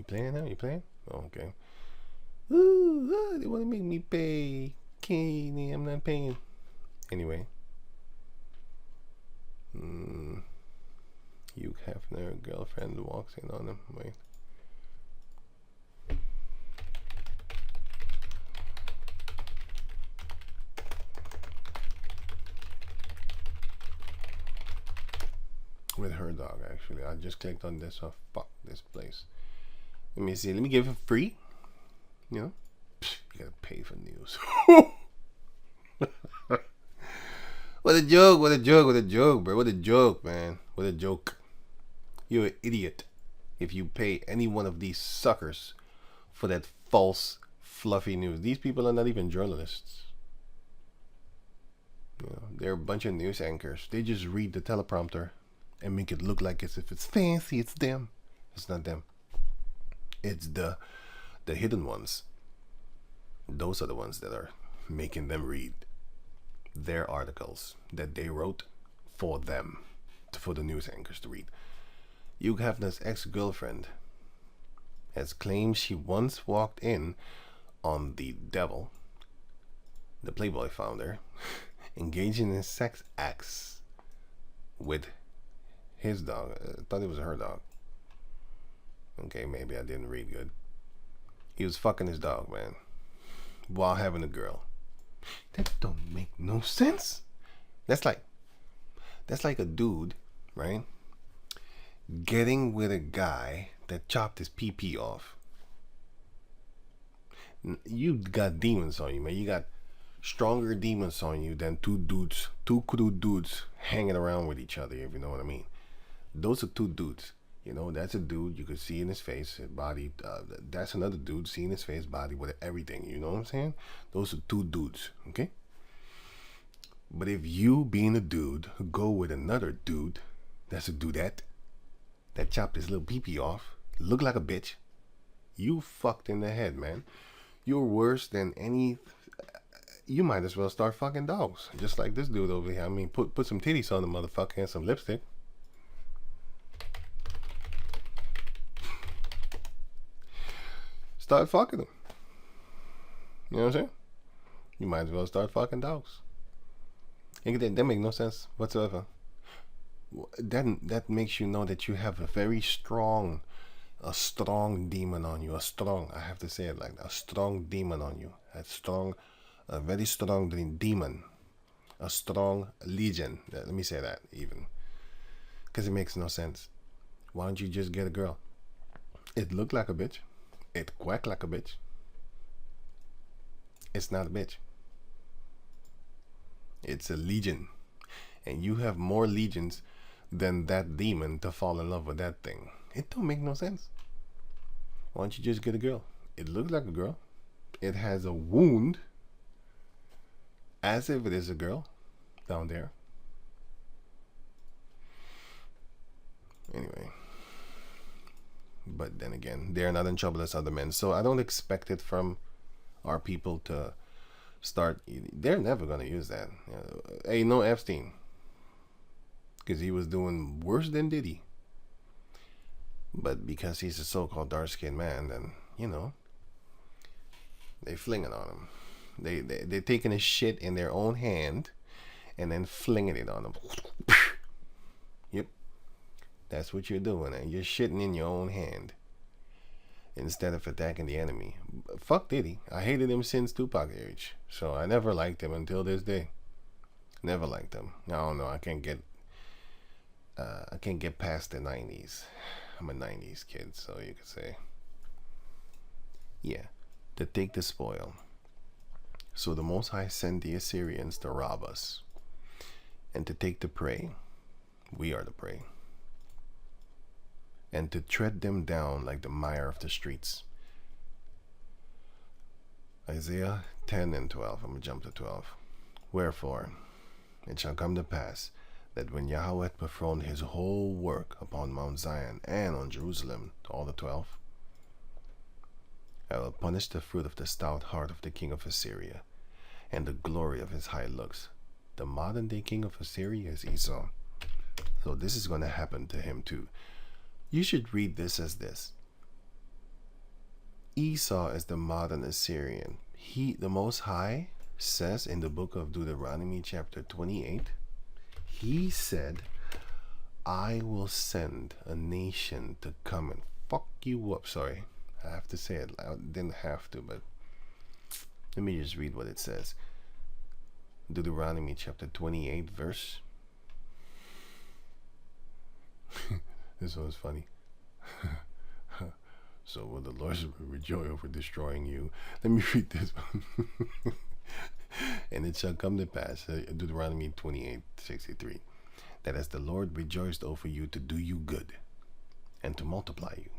You playing now? You playing? Oh, okay. Ooh, they want to make me pay. Okay, I'm not paying. Anyway. Hugh Hefner, girlfriend walks in on him. Wait. With her dog, actually. I just clicked on this. Oh, fuck this place. Let me see. Let me give it free. You know? Psh, you gotta pay for news. What a joke, what a joke, what a joke, bro. What a joke, man. What a joke. You're an idiot if you pay any one of these suckers for that false, fluffy news. These people are not even journalists. You know, they're a bunch of news anchors. They just read the teleprompter and make it look like as if it's fancy. It's them. It's not them. It's the hidden ones. Those are the ones that are making them read their articles that they wrote for them, for the news anchors to read. Hugh Hefner's ex-girlfriend has claimed she once walked in on the devil, the Playboy founder, engaging in sex acts with his dog. I thought it was her dog. Okay, maybe I didn't read good. He was fucking his dog, man, while having a girl. That don't make no sense. That's like a dude, right, getting with a guy that chopped his pee off. You got demons on you, man. You got stronger demons on you than two crude dudes hanging around with each other, if you know what I mean. Those are two dudes. You know, that's a dude you could see in his face, his body. That's another dude, seeing his face, body, with everything. You know what I'm saying? Those are two dudes, okay? But if you, being a dude, go with another dude, that's a dudette, that chopped his little pee off, look like a bitch, you fucked in the head, man. You're worse than any. You might as well start fucking dogs, just like this dude over here. I mean, put some titties on the motherfucker and some lipstick. Start fucking them. You know what I'm saying? You might as well start fucking dogs. That makes no sense whatsoever. That makes you know that you have a very strong, a strong demon on you. I have to say it like that, a strong demon on you. A very strong demon. A strong legion. Let me say that even. Because it makes no sense. Why don't you just get a girl? It looked like a bitch. It quacked like a bitch. It's not a bitch. It's a legion. And you have more legions than that demon to fall in love with that thing. It don't make no sense. Why don't you just get a girl? It looks like a girl. It has a wound as if it is a girl down there. Anyway. But then again, they're not in trouble as other men. So I don't expect it from our people to start. They're never going to use that. Hey, no Epstein. Because he was doing worse than Diddy. But because he's a so-called dark-skinned man, then, you know, they flinging on him. They're taking a shit in their own hand and then flinging it on him. Yep. That's what you're doing, and you're shitting in your own hand instead of attacking the enemy. Fuck Diddy. I hated him since Tupac age, so I never liked him until this day. Never liked him. I don't know. I can't get past the 90s. I'm a 90s kid, so you could say. Yeah, to take the spoil. So the Most High sent the Assyrians to rob us, and to take the prey. We are the prey. And to tread them down like the mire of the streets. Isaiah 10 and 12. I'm going to jump to 12. Wherefore, it shall come to pass that when Yahweh hath performed his whole work upon Mount Zion and on Jerusalem, all the 12, I will punish the fruit of the stout heart of the king of Assyria, and the glory of his high looks. The modern day king of Assyria is Esau. So this is going to happen to him too. You should read this as this. Esau is the modern Assyrian. The Most High says in the book of Deuteronomy chapter 28, he said, I will send a nation to come and fuck you up. Sorry, I have to say it. I didn't have to, but let me just read what it says. Deuteronomy chapter 28 verse. This one's funny. So will the Lord rejoice over destroying you? Let me read this one. And it shall come to pass, Deuteronomy 28:63, that as the Lord rejoiced over you to do you good and to multiply you,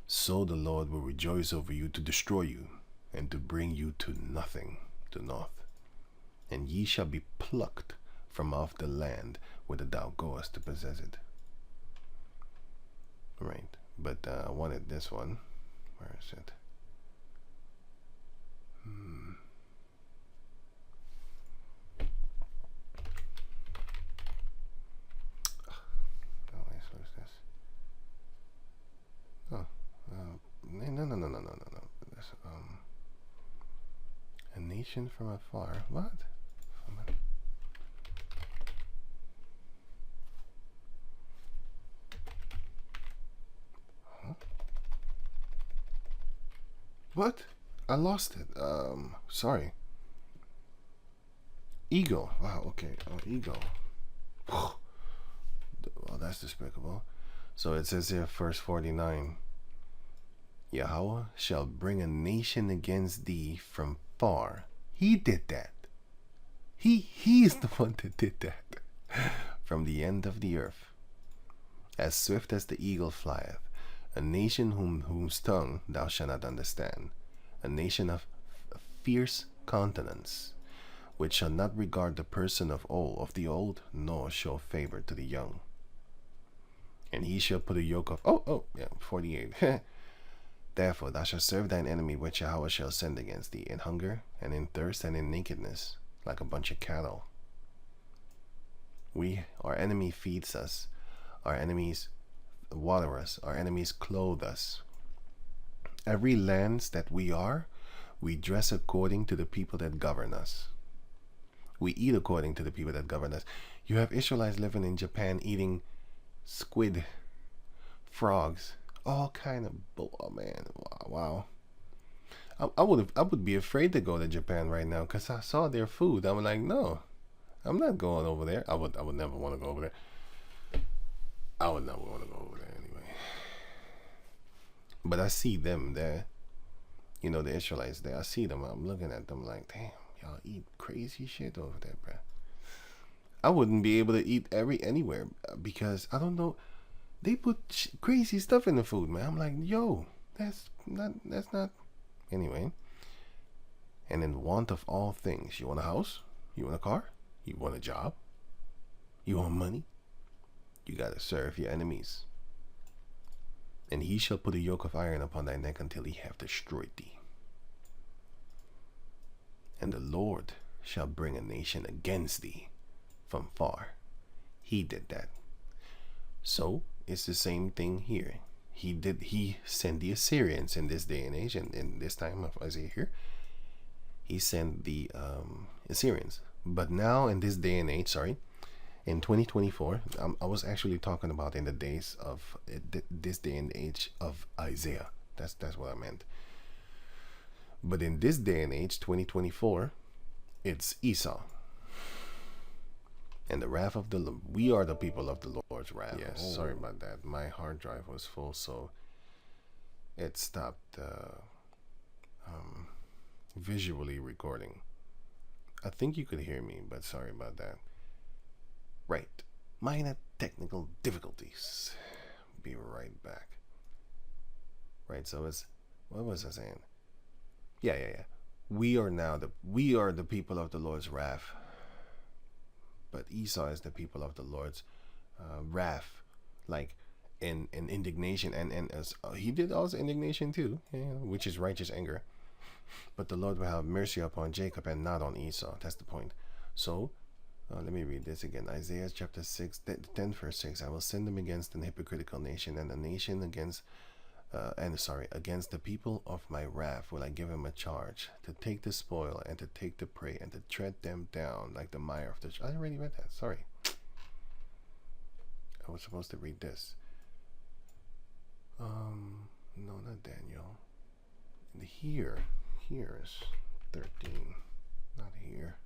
so the Lord will rejoice over you to destroy you and to bring you to nothing, to naught. And ye shall be plucked from off the land whither thou goest to possess it. Right, but I wanted this one. Where is it? No. This, a nation from afar. What? Huh? What? I lost it. Sorry. Eagle. Wow. Okay. Eagle. Well, that's despicable. So it says here, verse 49. Yahweh shall bring a nation against thee from far. He did that. He is the one that did that. From the end of the earth. As swift as the eagle flieth. A nation whose tongue thou shalt not understand. A nation of fierce countenance, which shall not regard the person of the old, nor show favor to the young. And he shall put a yoke of 48. Therefore thou shalt serve thine enemy which Yahweh shall send against thee, in hunger, and in thirst, and in nakedness, like a bunch of cattle. Our enemy feeds us, our enemies water us, our enemies clothe us. Every lands that we are, we dress according to the people that govern us. We eat according to the people that govern us. You have Israelites living in Japan eating squid, frogs, all kind of oh man, wow. I would be afraid to go to Japan right now because I saw their food. I'm like, no, I'm not going over there. I would never want to go over there. I would never want to go over there anyway. But I see them there. You know, the Israelites there. I see them. I'm looking at them like, damn, y'all eat crazy shit over there, bruh. I wouldn't be able to eat anywhere because I don't know. They put crazy stuff in the food, man. I'm like, yo, that's not. Anyway. And in want of all things, you want a house? You want a car? You want a job? You want money? You gotta serve your enemies. And he shall put a yoke of iron upon thy neck until he have destroyed thee. And the Lord shall bring a nation against thee from far. He did that. So it's the same thing here. He sent the Assyrians in this day and age, and in this time of Isaiah here, he sent the Assyrians. But now in this day and age, in 2024, I was actually talking about in the days of this day and age of Isaiah. That's what I meant. But in this day and age, 2024, it's Esau. And the wrath of we are the people of the Lord's wrath. Yes, sorry about that. My hard drive was full, so it stopped visually recording. I think you could hear me, but sorry about that. Right. Minor technical difficulties. Be right back. Right, so what was I saying? Yeah. We are the people of the Lord's wrath. But Esau is the people of the Lord's wrath, like in indignation, and as he did also indignation too, which is righteous anger. But the Lord will have mercy upon Jacob and not on Esau. That's the point. So let me read this again. Isaiah chapter 6, 10 verse 6. I will send them against an hypocritical nation, and a nation against against the people of my wrath will I give him a charge, to take the spoil and to take the prey and to tread them down like the mire of the... I already read that, sorry. I was supposed to read this. No, not Daniel. Here's 13. Not here.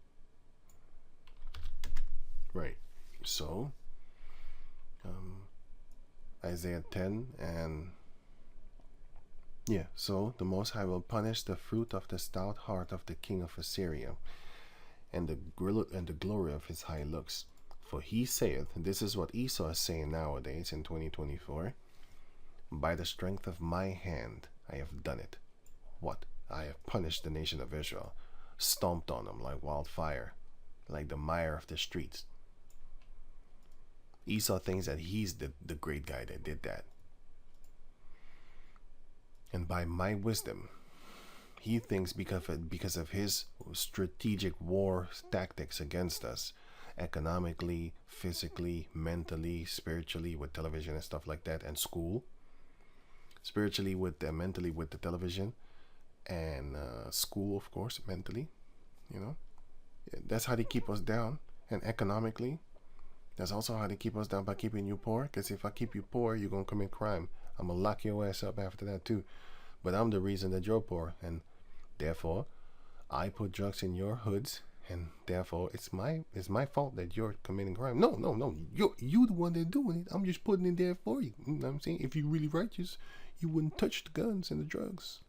Right. So, Isaiah 10 and... Yeah, so the Most High will punish the fruit of the stout heart of the king of Assyria, and the glory of his high looks. For he saith, and this is what Esau is saying nowadays in 2024, by the strength of my hand I have done it. What? I have punished the nation of Israel, stomped on them like wildfire, like the mire of the streets. Esau thinks that he's the great guy that did that. And by my wisdom, he thinks because of his strategic war tactics against us, economically, physically, mentally, spiritually, with television and stuff like that, and school, spiritually with mentally with the television, and school, of course, mentally, that's how they keep us down. And economically, that's also how they keep us down, by keeping you poor. Because if I keep you poor, you're gonna commit crime. I'm gonna lock your ass up after that too. But I'm the reason that you're poor, and therefore I put drugs in your hoods, and therefore it's my fault that you're committing crime. No, you the one that's doing it. I'm just putting it there for you. You know what I'm saying? If you're really righteous, you wouldn't touch the guns and the drugs.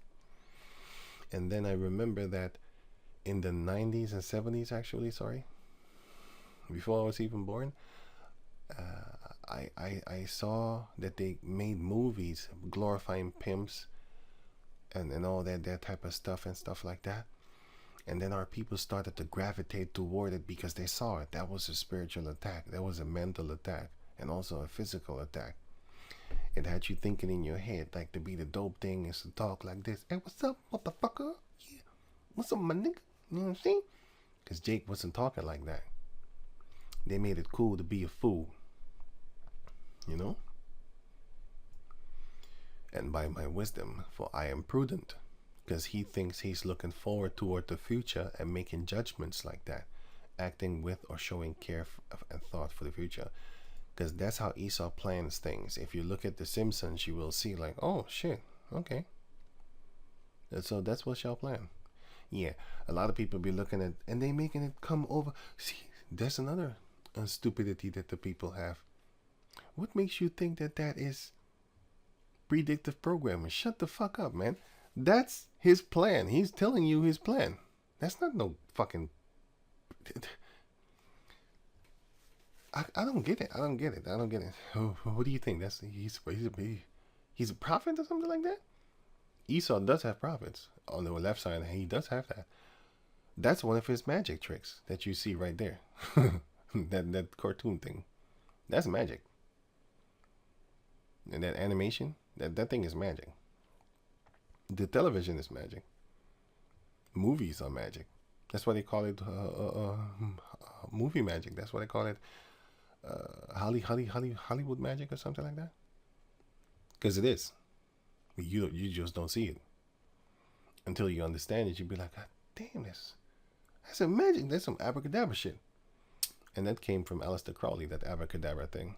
And then I remember that in the 90s and 70s, actually, sorry, before I was even born, I saw that they made movies glorifying pimps and all that type of stuff and stuff like that. And then our people started to gravitate toward it because they saw it. That was a spiritual attack. That was a mental attack, and also a physical attack. It had you thinking in your head, like, to be the dope thing is to talk like this. Hey, what's up, motherfucker? Yeah. What's up, my nigga? You know what I'm saying? Because Jake wasn't talking like that. They made it cool to be a fool. You know? And by my wisdom, for I am prudent, because he thinks he's looking forward toward the future and making judgments like that, acting with or showing care and thought for the future. Because that's how Esau plans things. If you look at The Simpsons, you will see like, oh shit, okay. And so that's what y'all plan. Yeah, a lot of people be looking at, and they making it come over. See, that's another stupidity that the people have. What makes you think that that is predictive programming? Shut the fuck up, man. That's his plan. He's telling you his plan. That's not no fucking... I don't get it. I don't get it. What do you think? He's a prophet or something like that? Esau does have prophets. On the left side, he does have that. That's one of his magic tricks that you see right there. that cartoon thing. That's magic. And that animation, that thing is magic. The television is magic. Movies are magic. That's why they call it movie magic. That's why they call it Hollywood magic or something like that. Because it is. You just don't see it. Until you understand it, you'd be like, God damn, that's some magic. That's some abracadabra shit. And that came from Aleister Crowley, that abracadabra thing.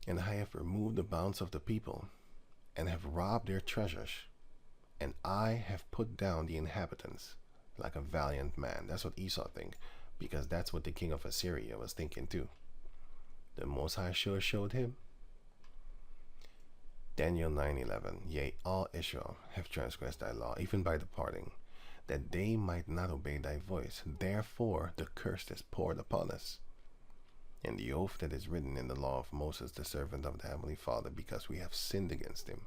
And I have removed the bounds of the people, and have robbed their treasures, and I have put down the inhabitants like a valiant man. That's what Esau think, because that's what the king of Assyria was thinking too. The Most High sure showed him. Daniel 9:11. Yea, all Israel have transgressed thy law, even by departing, that they might not obey thy voice. Therefore the curse is poured upon us, and the oath that is written in the law of Moses, the servant of the Heavenly Father, because we have sinned against him.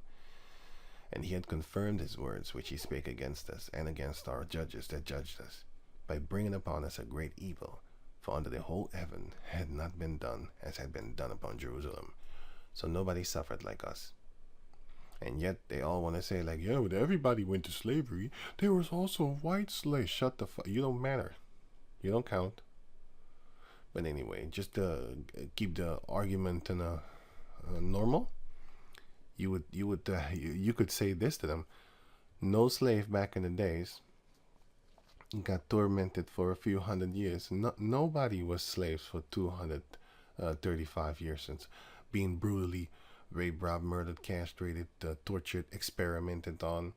And he had confirmed his words, which he spake against us, and against our judges that judged us, by bringing upon us a great evil. For under the whole heaven had not been done as had been done upon Jerusalem. So nobody suffered like us. And yet they all want to say like, yeah, but everybody went to slavery. There was also white slaves. Shut the fuck. You don't matter. You don't count. But anyway, just to keep the argument normal, you could say this to them: no slave back in the days got tormented for a few hundred years. Nobody was slaves for 235 years, since being brutally raped, robbed, murdered, castrated, tortured, experimented on.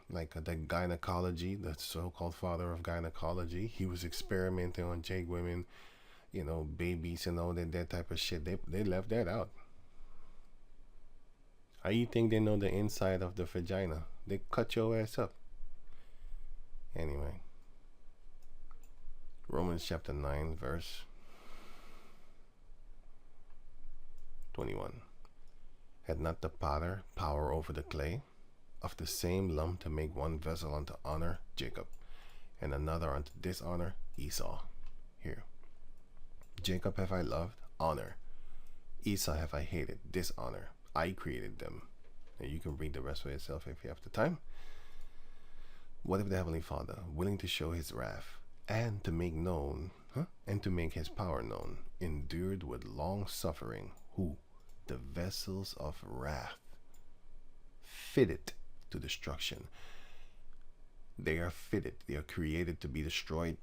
Like the gynecology, the so-called father of gynecology, he was experimenting on Jake women, babies and all that type of shit. They left that out. How you think they know the inside of the vagina? They cut your ass up. Anyway, Romans chapter 9, verse 21. Had not the potter power over the clay, of the same lump to make one vessel unto honor, Jacob, and another unto dishonor, Esau? Here. Jacob have I loved, honor. Esau have I hated, dishonor. I created them. And you can read the rest for yourself if you have the time. What if the Heavenly Father, willing to show his wrath, and to make known, and to make his power known, endured with long suffering, who? The vessels of wrath, fitted to destruction. They are fitted, they are created to be destroyed.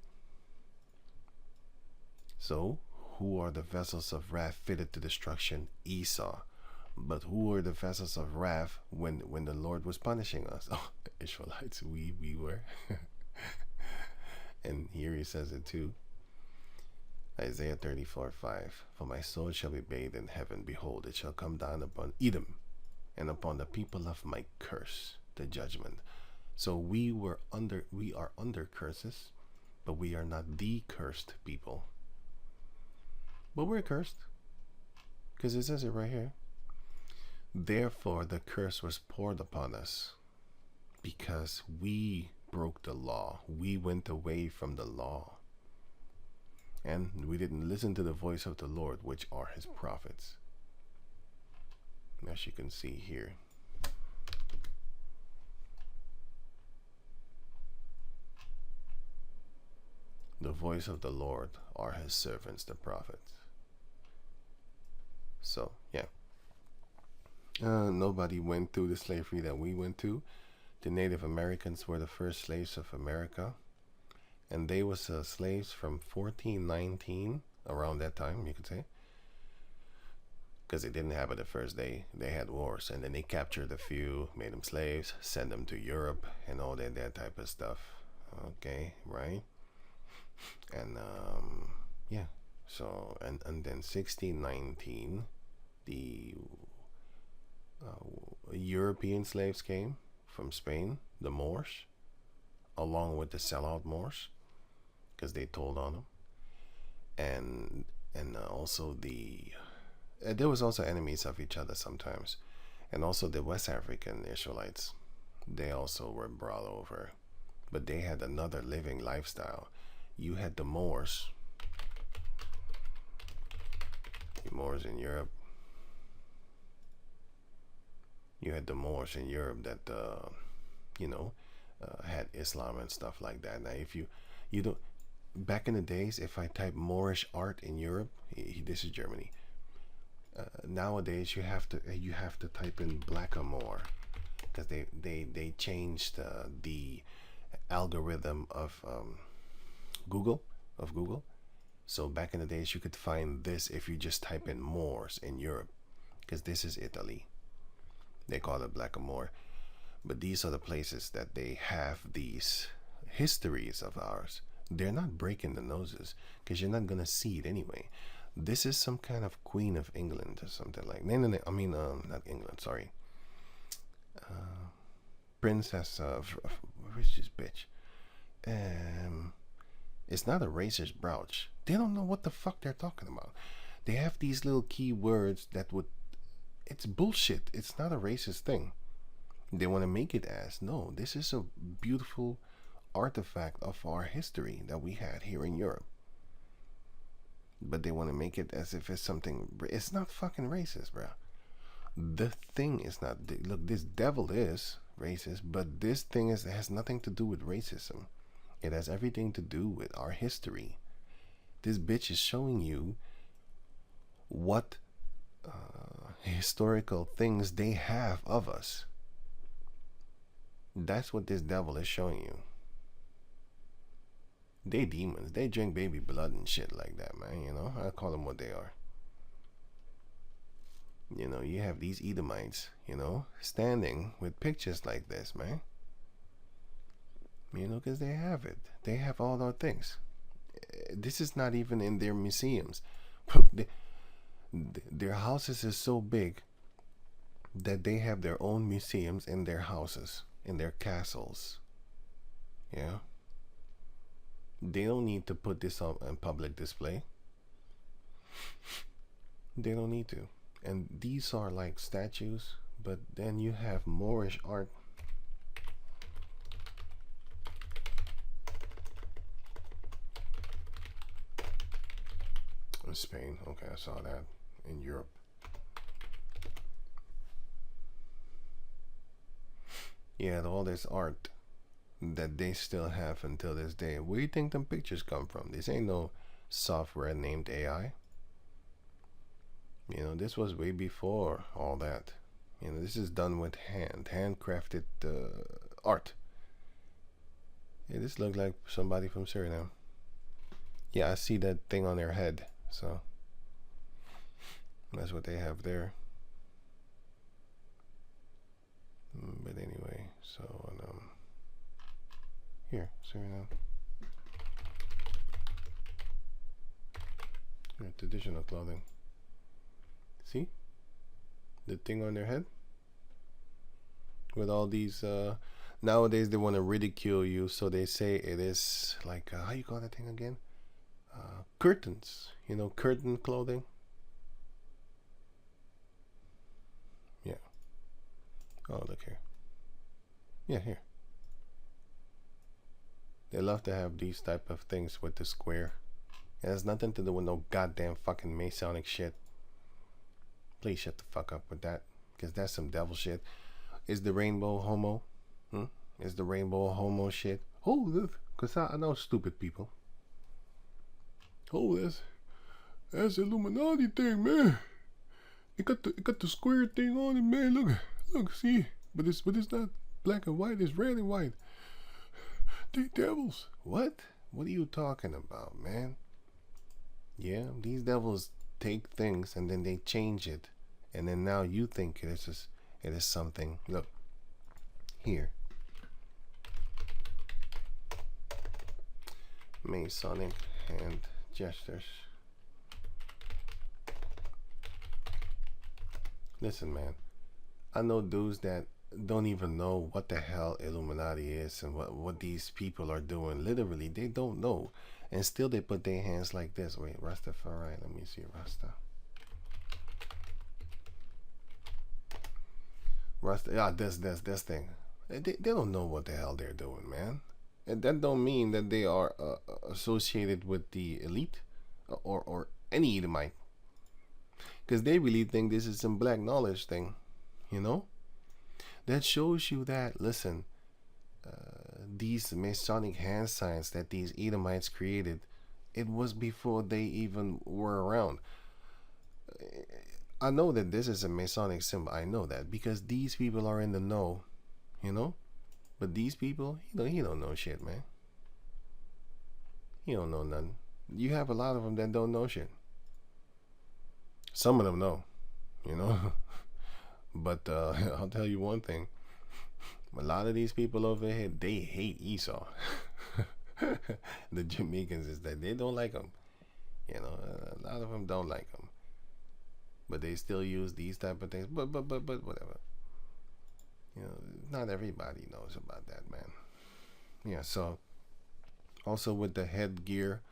So, who are the vessels of wrath fitted to destruction? Esau. But who are the vessels of wrath when the Lord was punishing us? Oh, Israelites, we were. And here he says it too. Isaiah 34:5. For my soul shall be bathed in heaven. Behold, it shall come down upon Edom, and upon the people of my curse, the judgment. So we are under curses, but we are not the cursed people. But we're cursed, because it says it right here. Therefore the curse was poured upon us, because we broke the law. We went away from the law, and we didn't listen to the voice of the Lord, which are his prophets. As you can see here. The voice of the Lord are his servants, the prophets. So, yeah. Nobody went through the slavery that we went to. The Native Americans were the first slaves of America. And they was slaves from 1419, around that time, you could say. Because they didn't have it the first day. They had wars. And then they captured a few, made them slaves, sent them to Europe, and all that type of stuff. Okay, right? And, yeah. So, and then 1619, the European slaves came from Spain, the Moors, along with the sellout Moors, because they told on them. And also there was also enemies of each other sometimes. And also the West African Israelites, they also were brought over. But they had another living lifestyle. You had the Moors. The Moors in Europe. You had the Moors in Europe that, had Islam and stuff like that. Now, if you don't, back in the days, if I type Moorish art in Europe, this is Germany. Nowadays, you have to type in Blackamoor, because they changed the algorithm of Google. So back in the days, you could find this if you just type in Moors in Europe, because this is Italy. They call it Blackamoor. But these are the places that they have these histories of ours. They're not breaking the noses, because you're not going to see it anyway. This is some kind of Queen of England or something like. No, not England, sorry. Princess of, where's this bitch? It's not a racist brooch. They don't know what the fuck they're talking about. They have these little key words that would, it's bullshit. It's not a racist thing. They want to make it as, no, this is a beautiful artifact of our history that we had here in Europe. But they want to make it as if it's something, it's not fucking racist, bro. The thing is not, look, this devil is racist, but this thing has nothing to do with racism. It has everything to do with our history. This bitch is showing you what historical things they have of us. That's what this devil is showing you. They demons. They drink baby blood and shit like that, man. You know, I call them what they are. You know, you have these Edomites, you know, standing with pictures like this, man. You know, because they have it. They have all our things. This is not even in their museums. Their houses is so big that they have their own museums in their houses, in their castles. Yeah. They don't need to put this on public display. They don't need to. And these are like statues, but then you have Moorish art. In Spain, okay, I saw that. In Europe. Yeah, all this art that they still have until this day. Where do you think them pictures come from? This ain't no software named AI. You know, this was way before all that. You know, this is done with handcrafted art. Yeah, this looks like somebody from Suriname. Yeah, I see that thing on their head. So that's what they have there. But anyway, so here, Suriname. Here, traditional clothing. See? The thing on their head? With all these, nowadays they want to ridicule you, so they say it is like, how you call that thing again? Curtains. You know, curtain clothing. Yeah. Oh, look here. Yeah, here. They love to have these type of things with the square. It has nothing to do with no goddamn fucking Masonic shit. Please shut the fuck up with that, because that's some devil shit. Is the rainbow homo? Is the rainbow homo shit? Oh, because I know stupid people. Oh, that's Illuminati thing, man. It got the square thing on it, man. Look, see, but it's not black and white. It's red and white. They devils. What? What are you talking about, man? Yeah, these devils take things and then they change it, and then now you think it is something. Look here, Masonic hand gestures. Listen, man, I know dudes that don't even know what the hell Illuminati is and what these people are doing. Literally, they don't know, and still they put their hands like this. Wait, Rastafari. Let me see, Rasta. Yeah, this thing. They don't know what the hell they're doing, man. And that don't mean that they are associated with the elite or any Edomite, because they really think this is some black knowledge thing, you know. That shows you that, listen, these Masonic hand signs that these Edomites created, it was before they even were around. I know that this is a Masonic symbol. I know that because these people are in the know, you know. But these people, he don't know shit, man. He don't know nothing. You have a lot of them that don't know shit. Some of them know, you know. But I'll tell you one thing. A lot of these people over here, they hate Esau. The Jamaicans is that they don't like him. You know, a lot of them don't like him. But they still use these type of things. But whatever. You know, not everybody knows about that, man. Yeah, so also with the headgear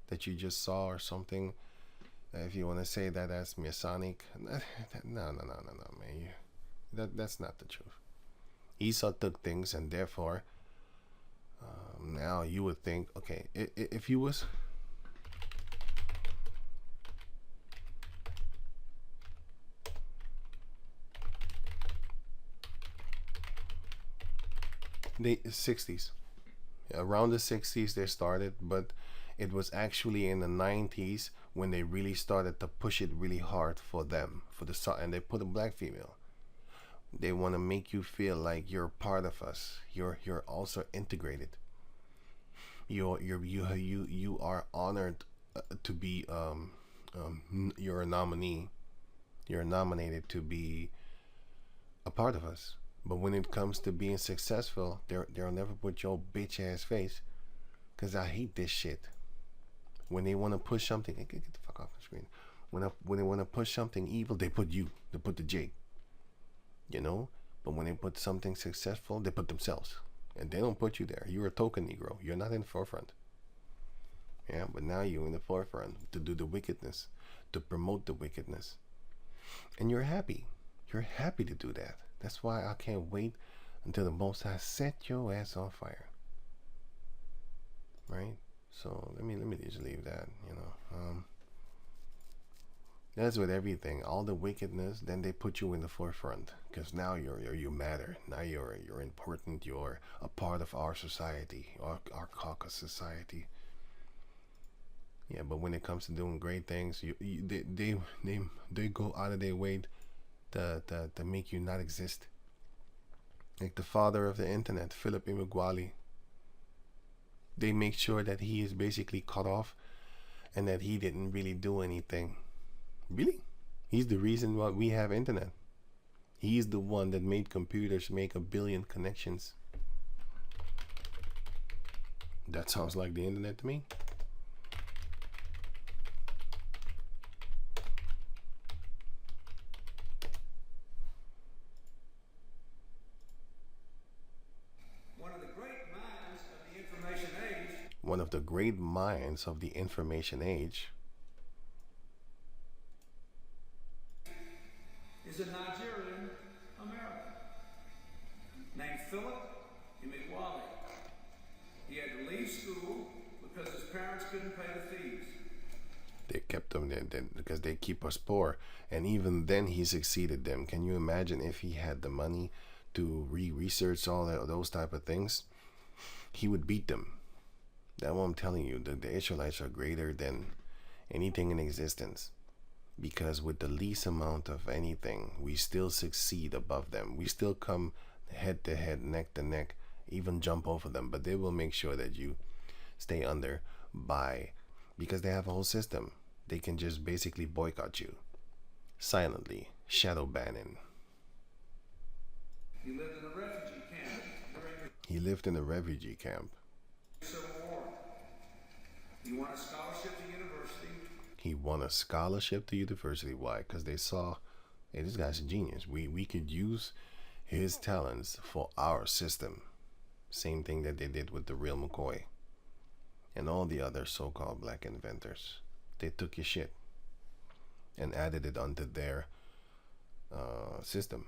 that you just saw or something, if you want to say that that's Masonic, no, man. That's not the truth. Esau took things, and therefore, now you would think, okay, if he was... The 60s. Around the 60s they started, but it was actually in the 90s when they really started to push it really hard for them, for the son, and they put a black female. They want to make you feel like you're part of us. You're also integrated. You are honored to be you're a nominee. You're nominated to be a part of us. But when it comes to being successful, they'll never put your bitch ass face. Cause I hate this shit. When they want to push something, get the fuck off the screen. When they want to push something evil, they put you. They put the Jake. You know. But when they put something successful, they put themselves, and they don't put you there. You're a token Negro. You're not in the forefront. Yeah, but now you're in the forefront to do the wickedness, to promote the wickedness, and you're happy. You're happy to do that. That's why I can't wait until the Most High set your ass on fire. Right? So let me just leave that. You know, that's with everything. All the wickedness, then they put you in the forefront because now you matter. Now you're important. You're a part of our society, our caucus society. Yeah, but when it comes to doing great things, they go out of their way to make you not exist. Like the father of the internet, Philip Emeagwali. They make sure that he is basically cut off and that he didn't really do anything. Really? He's the reason why we have internet. He's the one that made computers make 1 billion connections. That sounds like the internet to me. One of the great minds of the information age is a Nigerian American named Philip Emeagwali. He had to leave school because his parents couldn't pay the fees. They kept him there because they keep us poor, and even then he succeeded them. Can you imagine if he had the money to research all those type of things? He would beat them. That's what I'm telling you. The Israelites are greater than anything in existence. Because with the least amount of anything, we still succeed above them. We still come head to head, neck to neck, even jump over them. But they will make sure that you stay under because they have a whole system. They can just basically boycott you silently, shadow banning. He lived in a refugee camp. He lived in a refugee camp. Civil War. He won a scholarship to university. He won a scholarship to university. Why? Because they saw, hey, this guy's a genius. We could use his talents for our system. Same thing that they did with the real McCoy and all the other so-called black inventors. They took your shit and added it onto their system.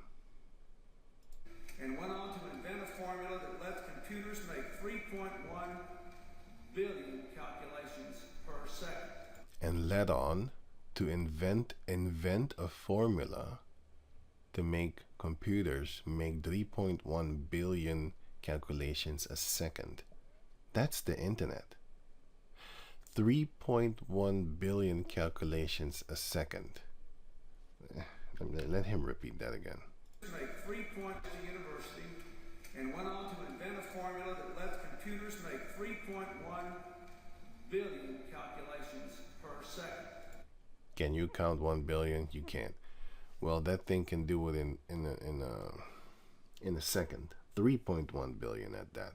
And went on to invent a formula that lets computers make 3.1 billion calculations per second. And led on to invent a formula to make computers make 3.1 billion calculations a second. That's the internet. 3.1 billion calculations a second. Let him repeat that again. Make 3 points at the university and went on to invent a formula that lets computers make 3.1 billion calculations per second. Can you count 1 billion? You can't. Well, that thing can do it in a second. 3.1 billion at that.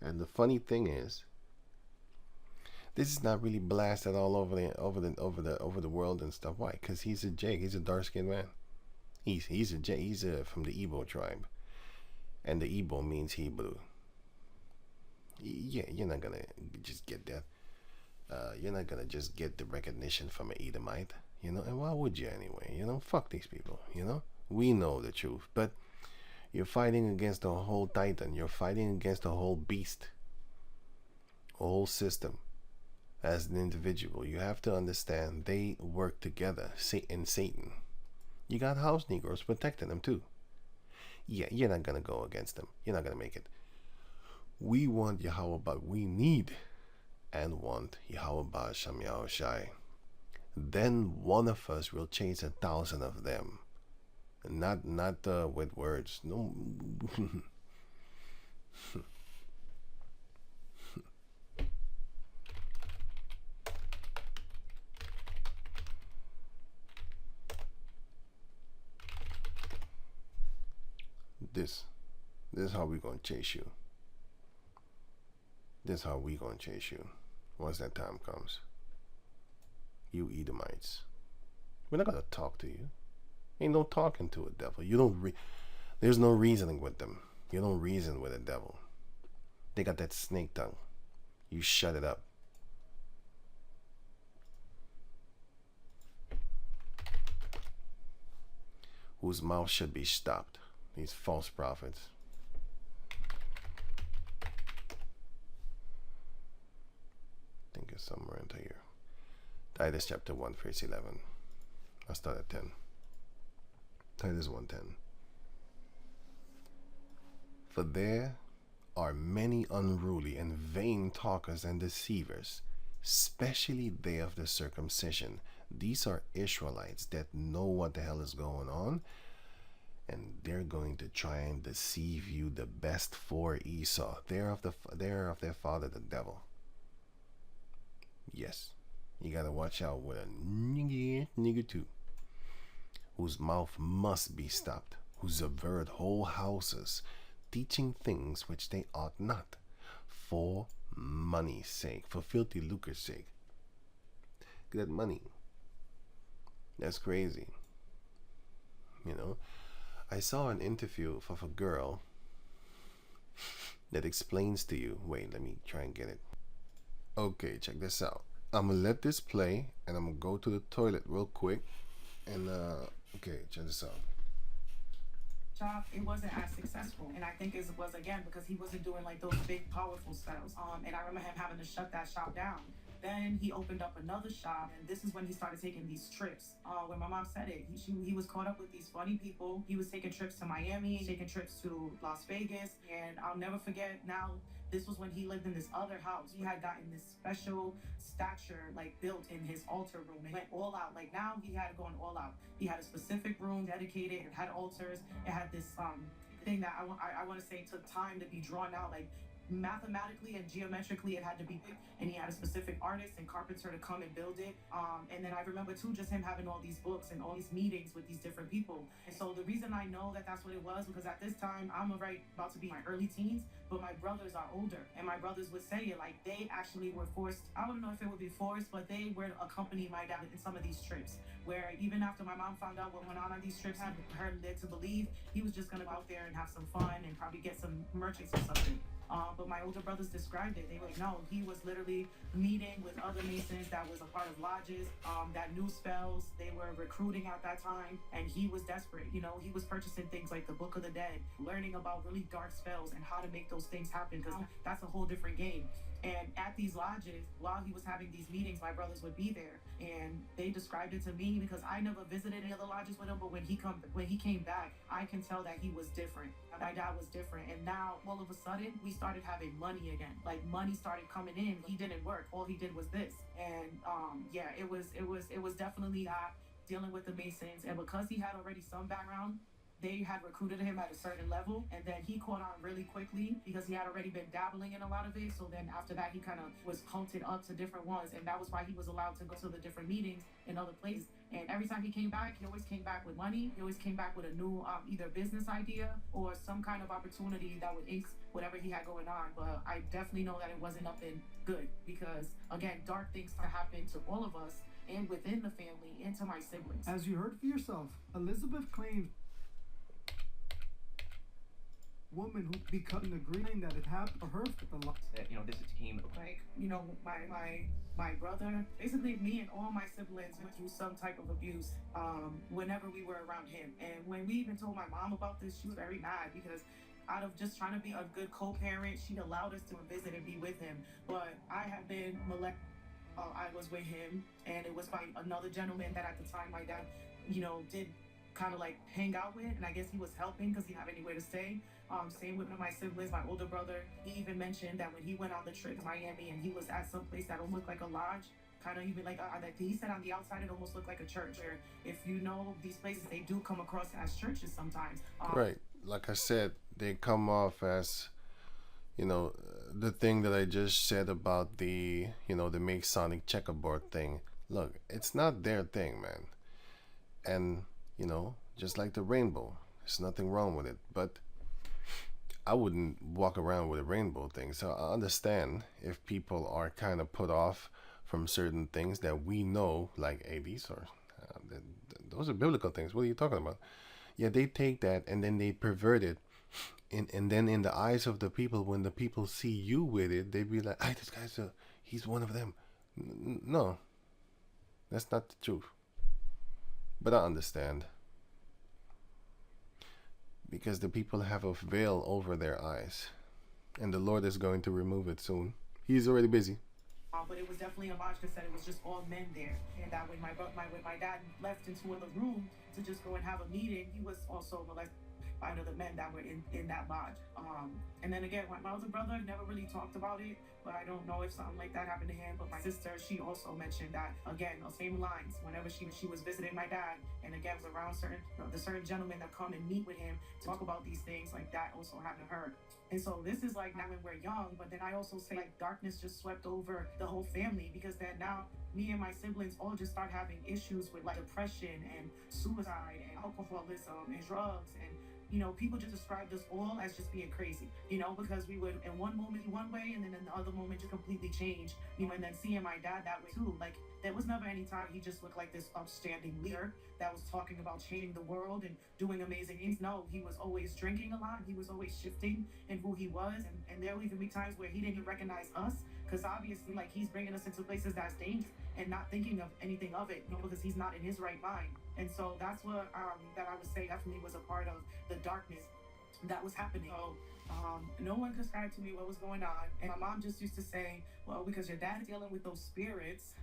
And the funny thing is, this is not really blasted all over the world and stuff. Why? Because he's a Jake. He's a dark-skinned man. He's from the Igbo tribe, and the Igbo means Hebrew. Yeah, you're not gonna just get that. You're not gonna just get the recognition from an Edomite, you know. And why would you anyway? You know, fuck these people. You know, we know the truth, but you're fighting against a whole titan. You're fighting against a whole beast, a whole system. As an individual, you have to understand they work together. Satan. You got house Negroes protecting them too. Yeah, you're not gonna go against them. You're not gonna make it. We want Yahweh, but we need and want Yahweh Shem Yahushai. then one of us will chase 1,000 of them. Not with words. No. This is how we gonna chase you. This is how we gonna chase you. Once that time comes. You Edomites. We're not gonna talk to you. Ain't no talking to a devil. You don't there's no reasoning with them. You don't reason with a devil. They got that snake tongue. You shut it up. Whose mouth should be stopped. These false prophets. I think it's somewhere into here. Titus chapter 1, verse 11. I'll start at 10. Titus 1:10. For there are many unruly and vain talkers and deceivers, especially they of the circumcision. These are Israelites that know what the hell is going on, and they're going to try and deceive you the best for Esau. They're of their father, the devil. Yes, you gotta watch out with a nigger too, whose mouth must be stopped, who subvert whole houses, teaching things which they ought not, for money's sake, for filthy lucre's sake. Get money. That's crazy. You know, I saw an interview of a girl that explains to you. Wait, let me try and get it. Okay, check this out. I'm gonna let this play, and I'm gonna go to the toilet real quick. And okay, check this out. Job, it wasn't as successful, and I think it was again because he wasn't doing like those big powerful spells. And I remember him having to shut that shop down. Then he opened up another shop, and this is when he started taking these trips. When my mom said it, he was caught up with these funny people. He was taking trips to Miami, taking trips to Las Vegas, and I'll never forget now. This was when he lived in this other house. He had gotten this special stature like built in his altar room. It went all out. Like now he had gone all out. He had a specific room dedicated. It had altars. It had this thing that I want to say took time to be drawn out. Like mathematically and geometrically it had to be, and he had a specific artist and carpenter to come and build it. And then I remember too just him having all these books and all these meetings with these different people. And so the reason I know that that's what it was, because at this time I'm about to be in my early teens, but my brothers are older, and my brothers would say it like they actually were forced. I don't know if it would be forced, but they were accompanying my dad in some of these trips, where even after my mom found out what went on these trips, had her led to believe he was just gonna go out there and have some fun and probably get some merchants or something. But my older brothers described it. They were like, no, he was literally meeting with other Masons that was a part of lodges, that knew spells. They were recruiting at that time, and he was desperate. You know, he was purchasing things like the Book of the Dead, learning about really dark spells and how to make those things happen, because that's a whole different game. And at these lodges, while he was having these meetings, my brothers would be there, and they described it to me because I never visited any other lodges with him. But when he came back, I can tell that he was different. My dad was different, and now all of a sudden we started having money again. Like money started coming in. He didn't work. All he did was this, and yeah, it was definitely dealing with the Masons, and because he had already some background. They had recruited him at a certain level, and then he caught on really quickly because he had already been dabbling in a lot of it. So then after that, he kind of was hunted up to different ones, and that was why he was allowed to go to the different meetings in other places. And every time he came back, he always came back with money. He always came back with a new either business idea or some kind of opportunity that would ink whatever he had going on. But I definitely know that it wasn't nothing good, because again, dark things can happen to all of us and within the family and to my siblings. As you heard for yourself, Elizabeth claims woman who becoming agreeing that it happened to her for the loss. That, this team, like, my brother, basically me and all my siblings went through some type of abuse whenever we were around him. And when we even told my mom about this, she was very mad, because out of just trying to be a good co-parent, she allowed us to visit and be with him. But I have been molested. I was with him, and it was by another gentleman that at the time my dad, did kind of like hang out with, and I guess he was helping because he didn't have anywhere to stay. Same with my siblings, my older brother. He even mentioned that when he went on the trip to Miami and he was at some place that almost looked like a lodge, kind of even like he said on the outside it almost looked like a church. Or if you know these places, they do come across as churches sometimes. Right. Like I said, they come off as, you know, the thing that I just said about the, you know, the Masonic checkerboard thing. Look, it's not their thing, man. And, you know, just like the rainbow, there's nothing wrong with it. But I wouldn't walk around with a rainbow thing. So I understand if people are kind of put off from certain things that we know, like, hey, these are, those are biblical things. What are you talking about? Yeah, they take that and then they pervert it. And then in the eyes of the people, when the people see you with it, they be like, hey, this guy's he's one of them. No, that's not the truth. But I understand. Because the people have a veil over their eyes. And the Lord is going to remove it soon. He's already busy. But it was definitely a lodge that said it was just all men there. And that when my dad left into the room to just go and have a meeting, he was also molested by the men that were in that lodge. And then again, my other brother never really talked about it, but I don't know if something like that happened to him. But my sister, she also mentioned that, again, the same lines, whenever she was visiting my dad, and again, was around certain gentlemen that come and meet with him to talk about these things, like that also happened to her. And so this is like now when we're young, but then I also say like darkness just swept over the whole family, because then now me and my siblings all just start having issues with like depression and suicide and alcoholism and drugs. And you know, people just described us all as just being crazy, you know, because we would in one moment one way and then in the other moment just completely change, you know. And then seeing my dad that way too, like there was never any time he just looked like this upstanding leader that was talking about changing the world and doing amazing things. No, he was always drinking a lot. He was always shifting in who he was. And there will even be times where he didn't even recognize us, because obviously like he's bringing us into places that's dangerous and not thinking of anything of it, you know, because he's not in his right mind. And so that's what that I would say definitely was a part of the darkness that was happening. So no one could describe to me what was going on. And my mom just used to say, well, because your dad's dealing with those spirits,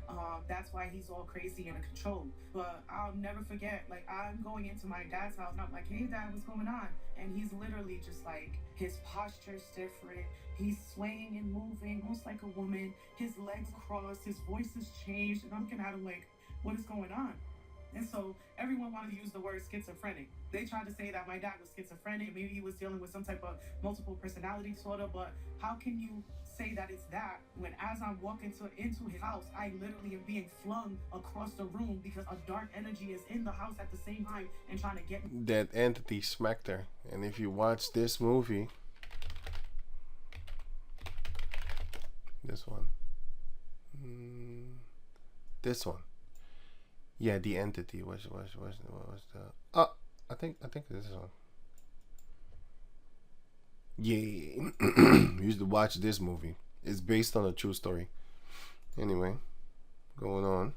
that's why he's all crazy and in control. But I'll never forget, like I'm going into my dad's house and I'm like, hey dad, what's going on? And he's literally just like, his posture's different. He's swaying and moving, almost like a woman. His legs crossed, his voice has changed. And I'm looking at him like, what is going on? And so everyone wanted to use the word schizophrenic. They tried to say that my dad was schizophrenic. Maybe he was dealing with some type of multiple personality disorder. But how can you say that it's that when as I'm walking into his house, I literally am being flung across the room because a dark energy is in the house at the same time and trying to get me. That entity smacked her. And if you watch this movie, this one, yeah, the entity was the I think this one. Yeah, you used to watch this movie. It's based on a true story. Anyway, going on.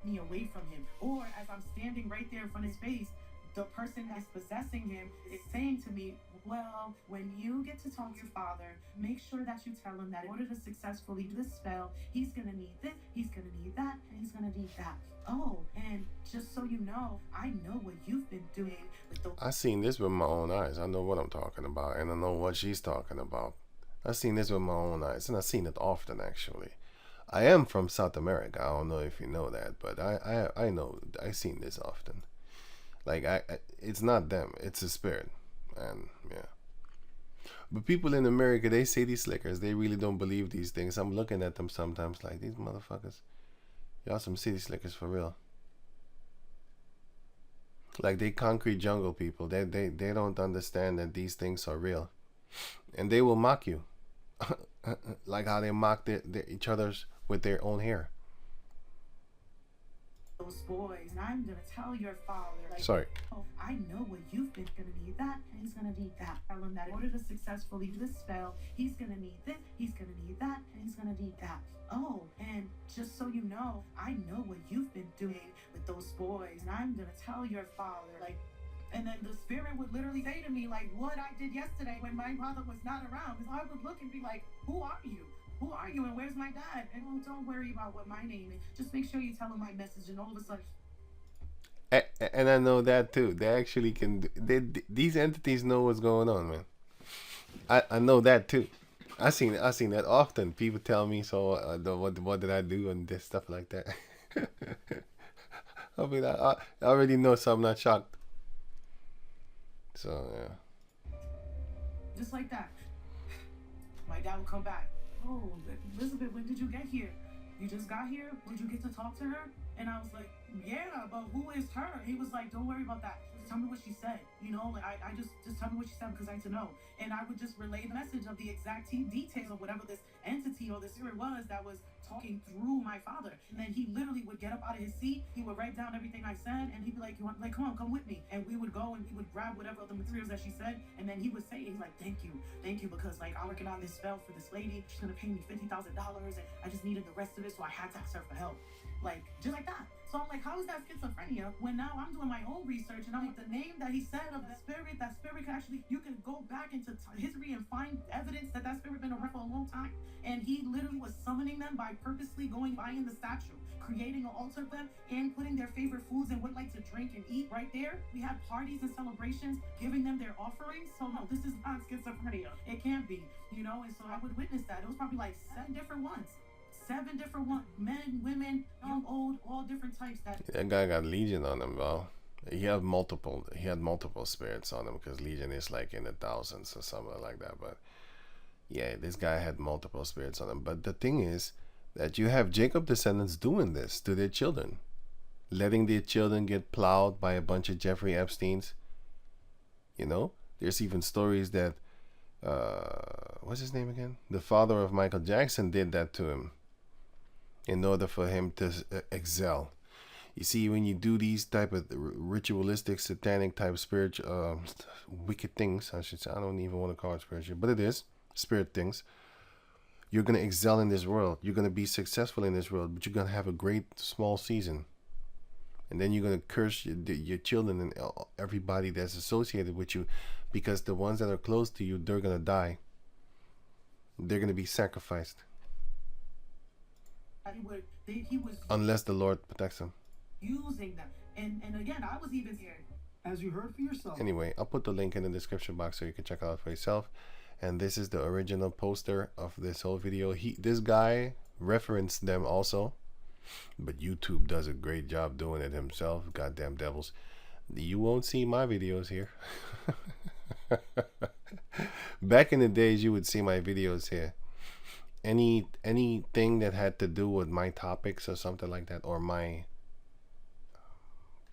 Me away from him, or as I'm standing right there in front of his face, the person that's possessing him is saying to me, well, when you get to talk to your father, make sure that you tell him that in order to successfully do this spell, he's going to need this, he's going to need that, and he's going to need that. Oh, and just so you know, I know what you've been doing with the... I seen this with my own eyes. I know what I'm talking about, and I know what she's talking about. I seen this with my own eyes, and I've seen it often, actually. I am from South America. I don't know if you know that, but I know. I've seen this often. Like, it's not them. It's a spirit. And, yeah. But people in America, they say these slickers. They really don't believe these things. I'm looking at them sometimes like, these motherfuckers, y'all some city slickers for real. Like, they concrete jungle people. They don't understand that these things are real. And they will mock you. Like how they mock each other's with their own hair. Those boys, and I'm gonna tell your father, like, sorry, oh, I know what you've been gonna need that, and he's gonna need that. Tell him that in order to successfully do this spell, he's gonna need this, he's gonna need that, and he's gonna need that. Oh, and just so you know, I know what you've been doing with those boys, and I'm gonna tell your father, like. And then the spirit would literally say to me, like, what I did yesterday when my father was not around. Because I would look and be like, who are you? Who are you? And where's my dad? And oh, don't worry about what my name is. Just make sure you tell him my message. And all of a sudden. And I know that too. They actually can. These entities know what's going on, man. I know that too. I seen that often. People tell me, so what did I do and this stuff like that. I mean, I already know, so I'm not shocked. So yeah. Just like that. My dad would come back. Oh, Elizabeth, when did you get here? You just got here? Did you get to talk to her? And I was like, yeah, but who is her? He was like, don't worry about that. Just tell me what she said. You know, like I just tell me what she said because I need to know. And I would just relay the message of the exact details of whatever this entity or the spirit was that was talking through my father. And then he literally would get up out of his seat. He would write down everything I said, and he'd be like, "You want, like, come with me." And we would go and we would grab whatever of the materials that she said, and then he would say, he's like, thank you, because like I'm working on this spell for this lady. She's gonna pay me $50,000, and I just needed the rest of it, so I had to ask her for help. Like, just like that. So I'm like, how is that schizophrenia when now I'm doing my own research and I'm like, the name that he said of the spirit, that spirit can actually, you can go back into history and find evidence that that spirit been around for a long time. And he literally was summoning them by purposely going by in the statue, creating an altar of them and putting their favorite foods and what like to drink and eat right there. We had parties and celebrations, giving them their offerings. So no, this is not schizophrenia. It can't be, you know? And so I would witness that. It was probably like 7 different ones. 7 different ones, men, women, young, old, all different types. That guy got legion on him, bro. He had multiple spirits on him because legion is like in the thousands or something like that. But yeah, this guy had multiple spirits on him. But the thing is that you have Jacob descendants doing this to their children, letting their children get plowed by a bunch of Jeffrey Epsteins. You know, there's even stories that what's his name again? The father of Michael Jackson did that to him in order for him to excel. You see, when you do these type of ritualistic, satanic type spiritual, wicked things, I should say, I don't even want to call it spiritual, but it is spirit things. You're going to excel in this world. You're going to be successful in this world, but you're going to have a great small season. And then you're going to curse your children and everybody that's associated with you, because the ones that are close to you, they're going to die. They're going to be sacrificed. He was unless the Lord protects them. Using them. And again, I was even scared. As you heard for yourself. Anyway, I'll put the link in the description box so you can check it out for yourself. And this is the original poster of this whole video. This guy referenced them also, but YouTube does a great job doing it himself. Goddamn devils. You won't see my videos here. Back in the days, you would see my videos here. Anything that had to do with my topics or something like that, or my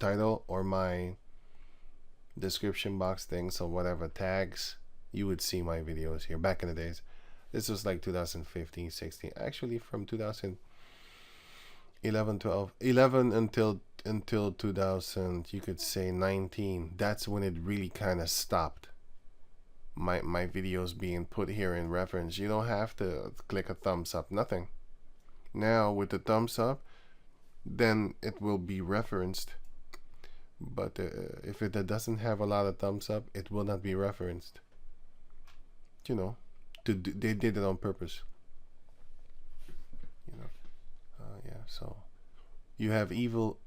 title or my description box things or whatever tags, you would see my videos here back in the days. This was like 2015, 16, actually from 2011, 12, 11 until 2000, you could say 19. That's when it really kind of stopped. My videos being put here in reference. You don't have to click a thumbs up, nothing. Now with the thumbs up, then it will be referenced. But if it doesn't have a lot of thumbs up, it will not be referenced. You know, they did it on purpose. You know, yeah. So you have evil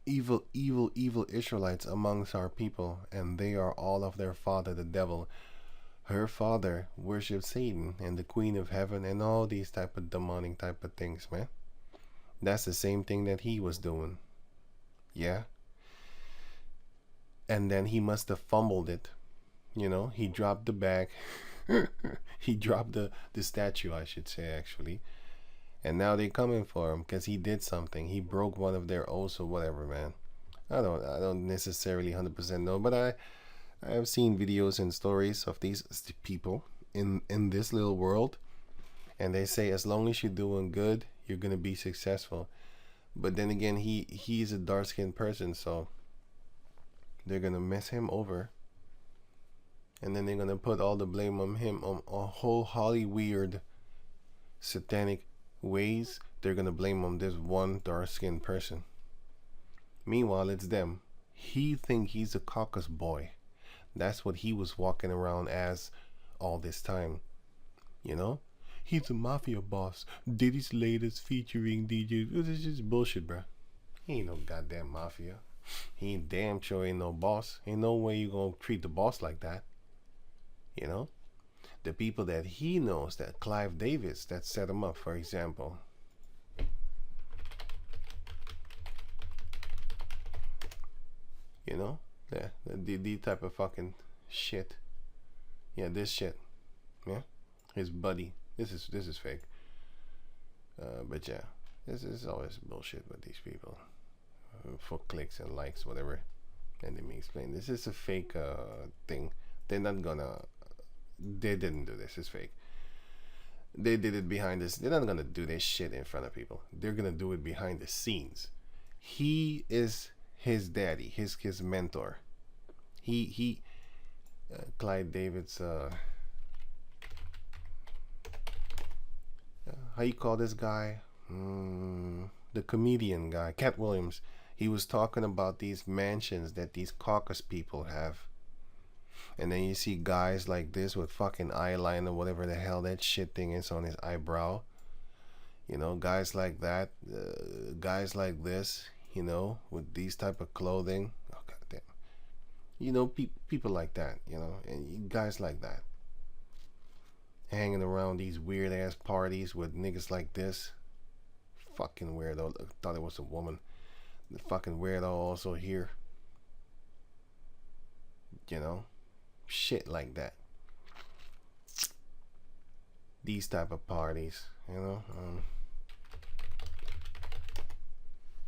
Israelites amongst our people, and they are all of their father, the devil. Her father worshipped Satan and the queen of heaven and all these type of demonic type of things, man. That's the same thing that he was doing. Yeah. And then he must have fumbled it. You know, he dropped the bag. He dropped the statue, I should say, actually. And now they're coming for him because he did something. He broke one of their oaths or whatever, man. I don't necessarily 100% know, but I have seen videos and stories of these people in this little world, and they say as long as you're doing good, you're gonna be successful. But then again, he's a dark-skinned person, so they're gonna mess him over, and then they're gonna put all the blame on him, on a whole weird satanic ways. They're gonna blame on this one dark-skinned person. Meanwhile, it's them. He think he's a caucus boy. That's what he was walking around as all this time. You know? He's a mafia boss. Diddy's latest featuring DJ. This is just bullshit, bro. He ain't no goddamn mafia. He ain't damn sure ain't no boss. Ain't no way you gonna treat the boss like that. You know? the people that he knows, that Clive Davis, that set him up, for example. You know, yeah, the type of fucking shit. Yeah, this shit. Yeah, his buddy. This is fake. But yeah, this is always bullshit with these people for clicks and likes, whatever. And let me explain. This is a fake thing. They're not gonna. They didn't do this. It's fake. They did it behind this. They're not gonna do this shit in front of people. They're gonna do it behind the scenes. He is his daddy, his mentor. He Clyde David's how you call this guy? The comedian guy, Cat Williams. He was talking about these mansions that these caucus people have. And then you see guys like this with fucking eyeliner, whatever the hell that shit thing is on his eyebrow. You know, guys like that, guys like this, you know, with these type of clothing. Oh, goddamn. You know, people like that, you know, and guys like that. Hanging around these weird ass parties with niggas like this. Fucking weirdo. I thought it was a woman. The fucking weirdo also here. You know? Shit like that. These type of parties, you know?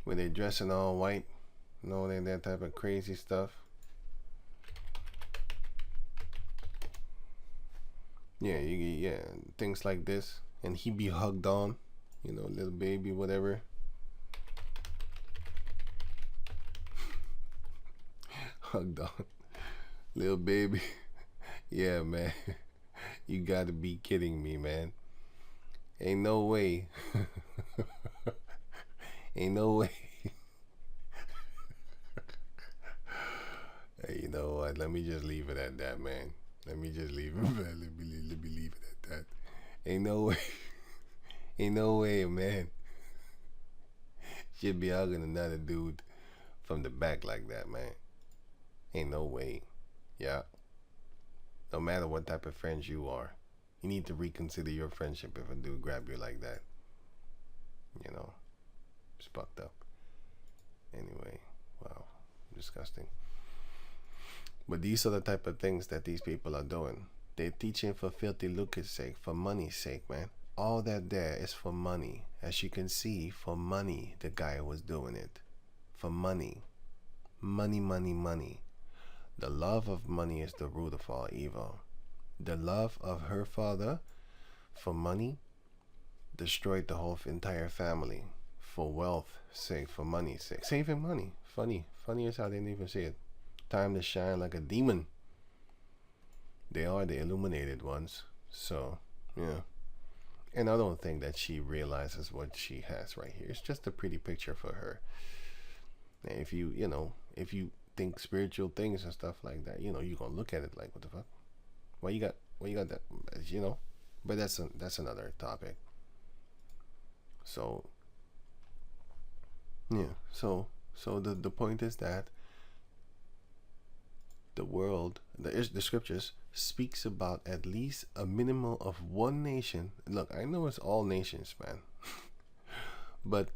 Where they dressing all white. You know, that type of crazy stuff. Yeah, things like this, and he be hugged on, you know, little baby, whatever. Hugged on, little baby. Yeah, man, you gotta be kidding me, man. Ain't no way. Ain't no way. Hey, you know what? Let me just leave it at that, man. Let me just leave it, man. Let me leave it at that. Ain't no way. Ain't no way, man. Should be hugging another dude from the back like that, man. Ain't no way. Yeah. No matter what type of friends you are, you need to reconsider your friendship if a dude grab you like that. You know, it's fucked up. Anyway, wow, disgusting. But these are the type of things that these people are doing. They're teaching for filthy lucre's sake, for money's sake, man. All that there is for money. As you can see, for money, the guy was doing it. For money. Money, money, money. The love of money is the root of all evil. The love of her father for money destroyed the whole entire family. For wealth's sake, for money's sake. Saving money. Funny is how they didn't even see it. Time to shine like a demon. They are the illuminated ones. So, yeah. And I don't think that she realizes what she has right here. It's just a pretty picture for her. And if you think spiritual things and stuff like that, you know, you're gonna look at it like, what the fuck? Why you got that? You know. But that's another topic. So, yeah. So the point is that the world, the scriptures speaks about at least a minimum of one nation. Look, I know it's all nations, man. But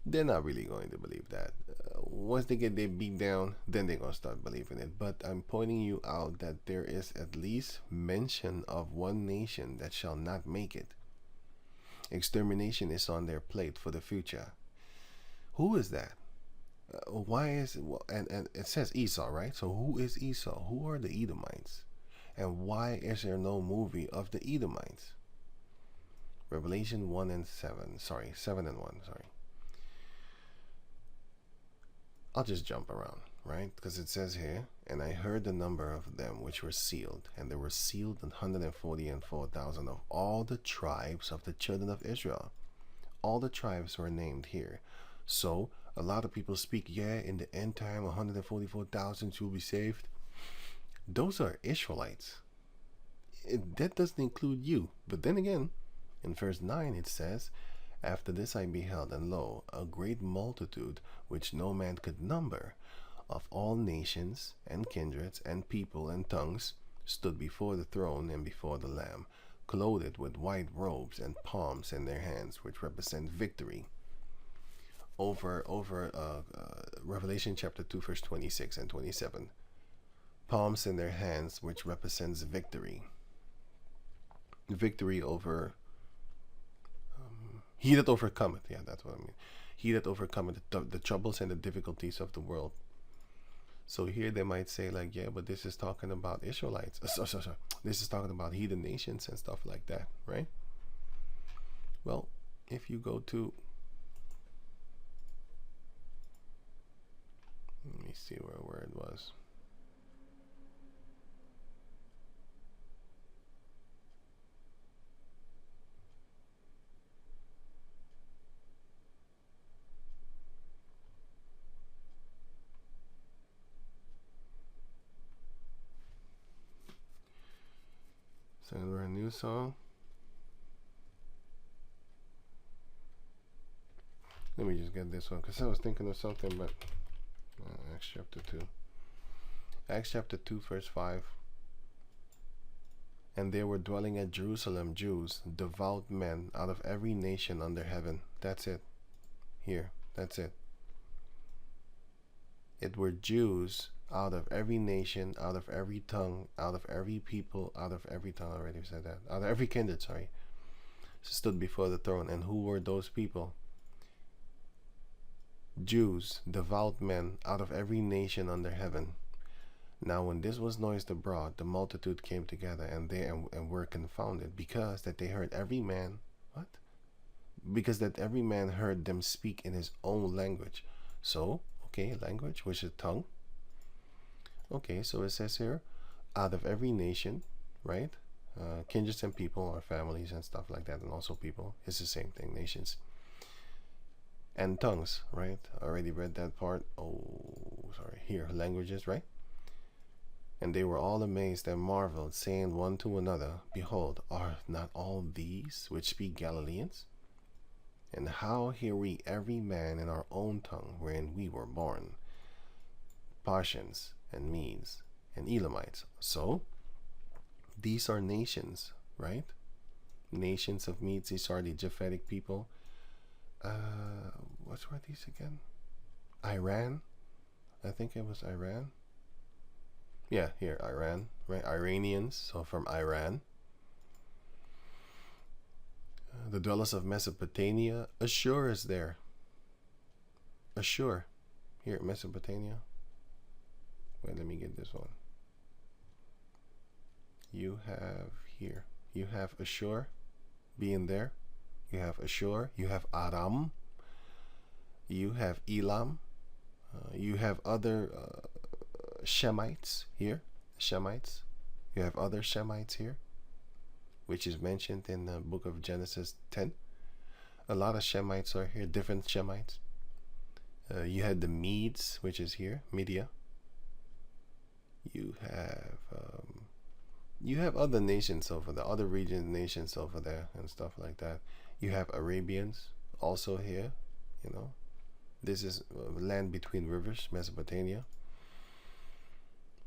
they're not really going to believe that. Once they get their beat down, then they're going to start believing it. But I'm pointing you out that there is at least mention of one nation that shall not make it. Extermination is on their plate for the future. Who is that? Why is it, and it says Esau, right? So who is Esau? Who are the Edomites? And why is there no movie of the Edomites? Revelation 7 and 1, sorry. I'll just jump around, right? Because it says here, and I heard the number of them which were sealed, and there were sealed 144,000 of all the tribes of the children of Israel. All the tribes were named here. So a lot of people speak, yeah, in the end time, 144,000 will be saved. Those are Israelites. That doesn't include you. But then again, in verse 9 it says, after this I beheld, and lo, a great multitude, which no man could number, of all nations, and kindreds, and people, and tongues, stood before the throne and before the Lamb, clothed with white robes and palms in their hands, which represent victory. Over Revelation chapter 2, verse 26 and 27. Palms in their hands, which represents victory. Victory over he that overcometh. Yeah, that's what I mean. He that overcometh the troubles and the difficulties of the world. So here they might say like, yeah, but this is talking about Israelites. This is talking about heathen nations and stuff like that, right? Well, if you go to, let me see where it was. So we're a new song. Let me just get this one because I was thinking of something, but Acts chapter 2. Acts chapter 2, verse 5. And there were dwelling at Jerusalem Jews, devout men out of every nation under heaven. That's it. Here, that's it. It were Jews out of every nation, out of every tongue, out of every people, out of every tongue. I already said that. Out of every kindred, sorry. Stood before the throne. And who were those people? Jews, devout men, out of every nation under heaven. Now when this was noised abroad, the multitude came together, and they and were confounded, because that they heard every man, what? Because that every man heard them speak in his own language. So, okay, language, which is tongue. Okay, so it says here, out of every nation, right? Kindreds and people, or families and stuff like that, and also people. It's the same thing, nations. And tongues, right? I already read that part. Oh, sorry. Here, languages, right? And they were all amazed and marveled, saying one to another, Behold, are not all these which speak Galileans? And how hear we every man in our own tongue wherein we were born? Parthians and Medes and Elamites. So, these are nations, right? Nations of Medes. These are the Japhetic people. What were these again? Iran? I think it was Iran. Yeah, here, Iran, right? Iranians, so from Iran. The dwellers of Mesopotamia. Ashur is there. Ashur. Here, Mesopotamia. Wait, let me get this one. You have here. You have Ashur being there. You have Ashur. You have Aram. You have Elam. You have other Shemites here. Shemites. You have other Shemites here, which is mentioned in the book of Genesis 10. A lot of Shemites are here, different Shemites. You had the Medes, which is here, Media. You have other nations over there, other region nations over there, and stuff like that. You have Arabians also here. You know, this is land between rivers, Mesopotamia.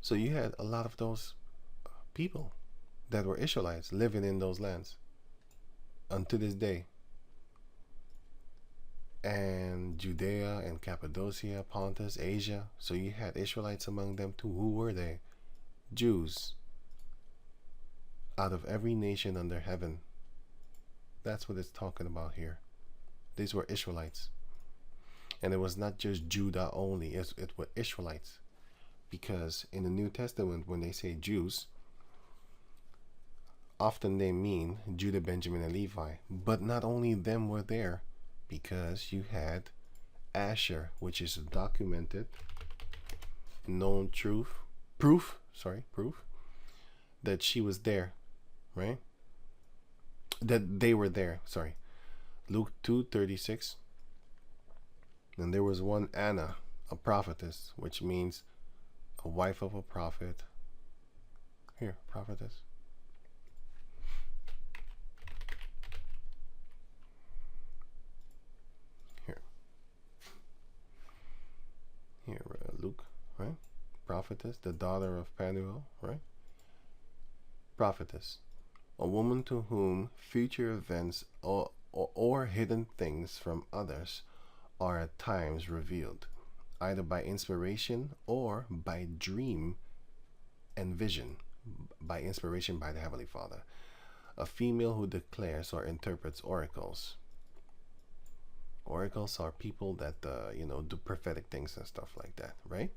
So you had a lot of those people that were Israelites living in those lands unto this day. And Judea and Cappadocia, Pontus, Asia. So you had Israelites among them too. Who were they? Jews out of every nation under heaven. That's what it's talking about here. These were Israelites. And it was not just Judah only. It were Israelites. Because in the New Testament, when they say Jews, often they mean Judah, Benjamin, and Levi. But not only them were there, because you had Asher, which is documented, known proof that she was there, right? That they were there, sorry. Luke 2:36. And there was one Anna, a prophetess, which means a wife of a prophet. Here, prophetess. Here, Luke, right? Prophetess, the daughter of Penuel, right? prophetess, a woman to whom future events or hidden things from others are at times revealed, either by inspiration or by dream and vision, by inspiration by the Heavenly Father. A female who declares or interprets oracles. Oracles are people that, do prophetic things and stuff like that, right?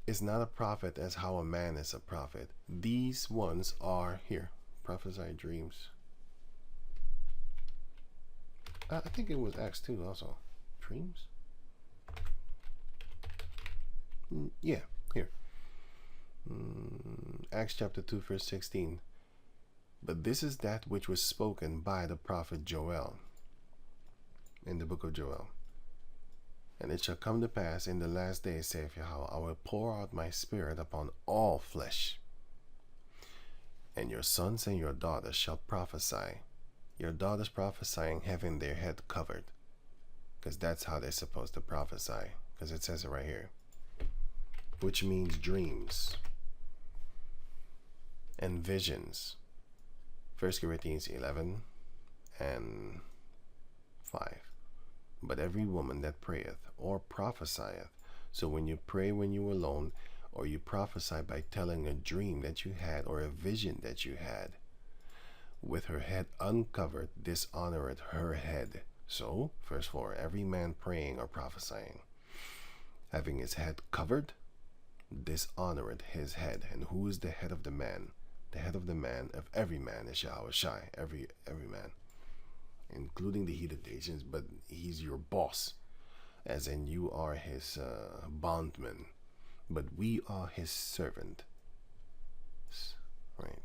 Is not a prophet as how a man is a prophet. These ones are here. Prophesy dreams. I think it was Acts 2 also. Dreams? Yeah, here. Acts chapter 2 verse 16. But this is that which was spoken by the prophet Joel in the book of Joel. And it shall come to pass in the last days, saith Yahweh, I will pour out my spirit upon all flesh. And your sons and your daughters shall prophesy. Your daughters prophesying having their head covered. Because that's how they're supposed to prophesy. Because it says it right here. Which means dreams. And visions. 1 Corinthians 11 and 5. But every woman that prayeth or prophesieth. So when you pray when you are alone, or you prophesy by telling a dream that you had or a vision that you had, with her head uncovered, dishonoreth her head. So, verse 4, every man praying or prophesying, having his head covered, dishonoreth his head. And who is the head of the man? The head of the man, of every man, is Yahweh Shai, every man, including the heathen nations, but he's your boss, as in you are his bondman, but we are his servant. Right?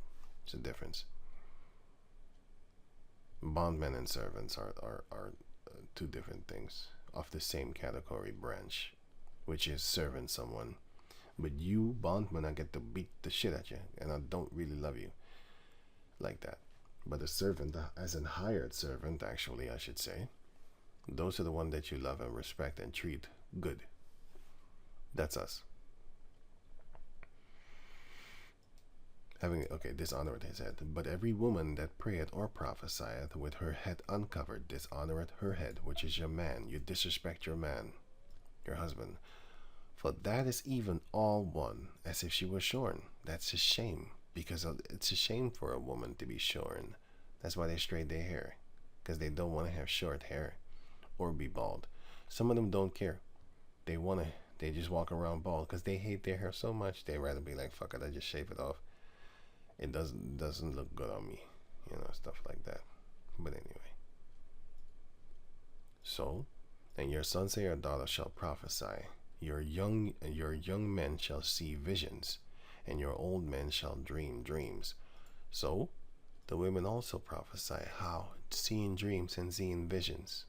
It's a difference. Bondmen and servants are two different things of the same category branch, which is serving someone. But you, bondman, I get to beat the shit at you, and I don't really love you like that. But a servant, as in hired servant, actually, I should say, those are the ones that you love and respect and treat good. That's us. Dishonoreth his head. But every woman that prayeth or prophesieth with her head uncovered, dishonoreth her head, which is your man. You disrespect your man, your husband. For that is even all one, as if she were shorn. That's a shame, because it's a shame for a woman to be shorn. That's why they straight their hair, because they don't want to have short hair or be bald. Some of them don't care. They just walk around bald because they hate their hair so much. They rather be like, fuck it, I just shave it off. It doesn't look good on me, stuff like that. But anyway. So, and your sons and your daughters shall prophesy. Your young men shall see visions, and your old men shall dream dreams. So, the women also prophesy. How? Seeing dreams and seeing visions.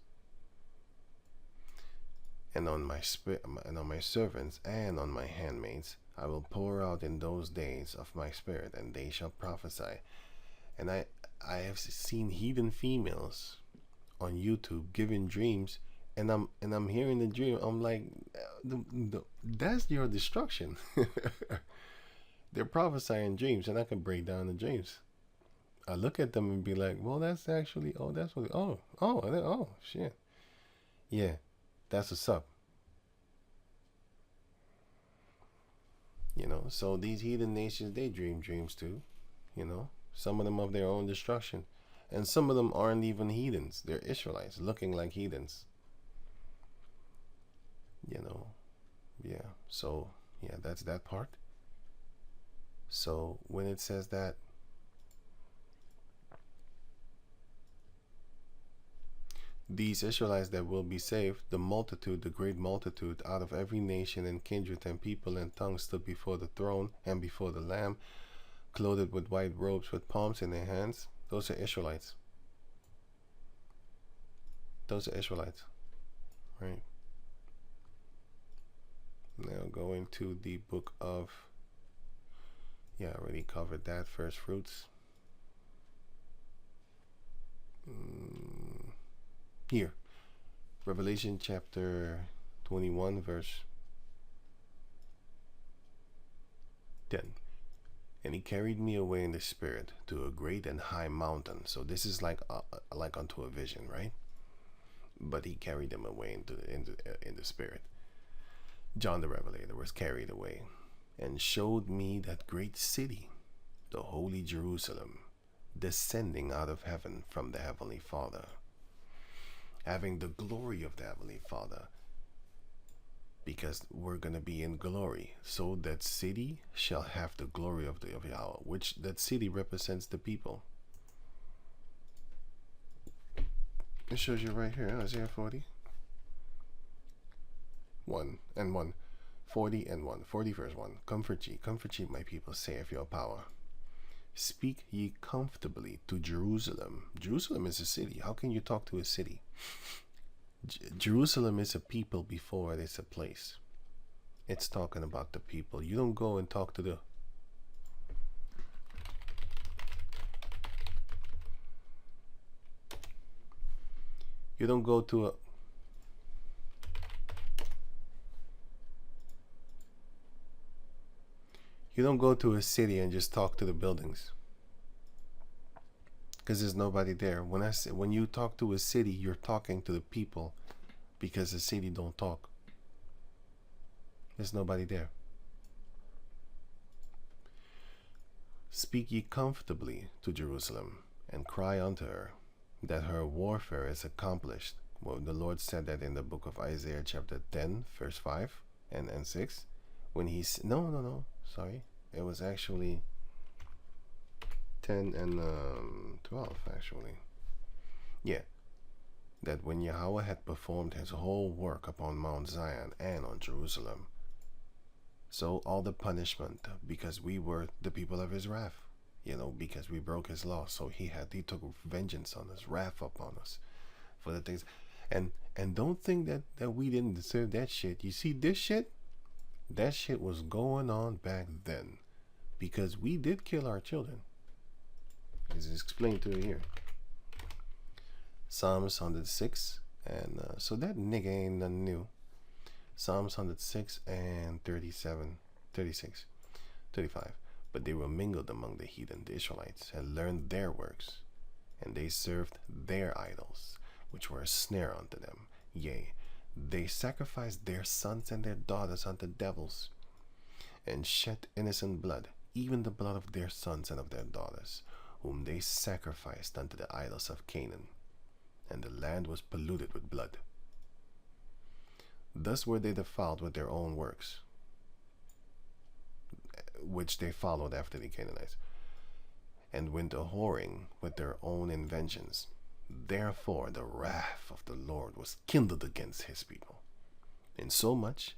And on my servants and on my handmaids I will pour out in those days of my spirit, and they shall prophesy. And I have seen heathen females on YouTube giving dreams, and I'm hearing the dream. I'm like, that's your destruction. They're prophesying dreams, and I can break down the dreams. I look at them and be like, well, that's actually, shit. Yeah, that's what's up. So these heathen nations, they dream dreams too. Some of them of their own destruction. And some of them aren't even heathens. They're Israelites looking like heathens. Yeah. So, yeah, that's that part. So when it says that, these Israelites that will be saved, the multitude, the great multitude, out of every nation and kindred and people and tongue stood before the throne and before the Lamb, clothed with white robes with palms in their hands. Those are Israelites. Those are Israelites. Right. Now going to the book of, I already covered that, first fruits. Here, Revelation chapter 21, verse 10. And he carried me away in the spirit to a great and high mountain. So this is like unto a vision, right? But he carried them away in the spirit. John the Revelator was carried away and showed me that great city, the holy Jerusalem, descending out of heaven from the Heavenly Father, having the glory of the Heavenly Father, because we're going to be in glory. So that city shall have the glory of Yahweh, which that city represents the people. It shows you right here, Isaiah 40. 1 and 1. 40 and 1. 40 verse 1. Comfort ye, my people, saith your power. Speak ye comfortably to Jerusalem. Jerusalem is a city. How can you talk to a city? Jerusalem is a people before it is a place. It's talking about the people. You don't go and talk to the... You don't go to a... You don't go to a city and just talk to the buildings, because there's nobody there. When you talk to a city, you're talking to the people, because the city don't talk. There's nobody there. Speak ye comfortably to Jerusalem, and cry unto her, that her warfare is accomplished. Well, the Lord said that in the book of Isaiah chapter 10 verse 5 and 6, when he's sorry, it was actually 10 and 12 actually. Yeah, that when Yahweh had performed his whole work upon Mount Zion and on Jerusalem, so all the punishment, because we were the people of his wrath, because we broke his law, so he took vengeance on us, wrath upon us for the things. And don't think that we didn't deserve that shit. You see this shit? That shit was going on back then, because we did kill our children. It's explained to you here. Psalms 106, and so that nigga ain't nothing new. Psalms 106 and 37, 36, 35. But they were mingled among the heathen, the Israelites, and learned their works, and they served their idols, which were a snare unto them. Yea, they sacrificed their sons and their daughters unto devils, and shed innocent blood, even the blood of their sons and of their daughters, whom they sacrificed unto the idols of Canaan, and the land was polluted with blood. Thus were they defiled with their own works, which they followed after the Canaanites, and went a-whoring with their own inventions. Therefore the wrath of the Lord was kindled against his people, insomuch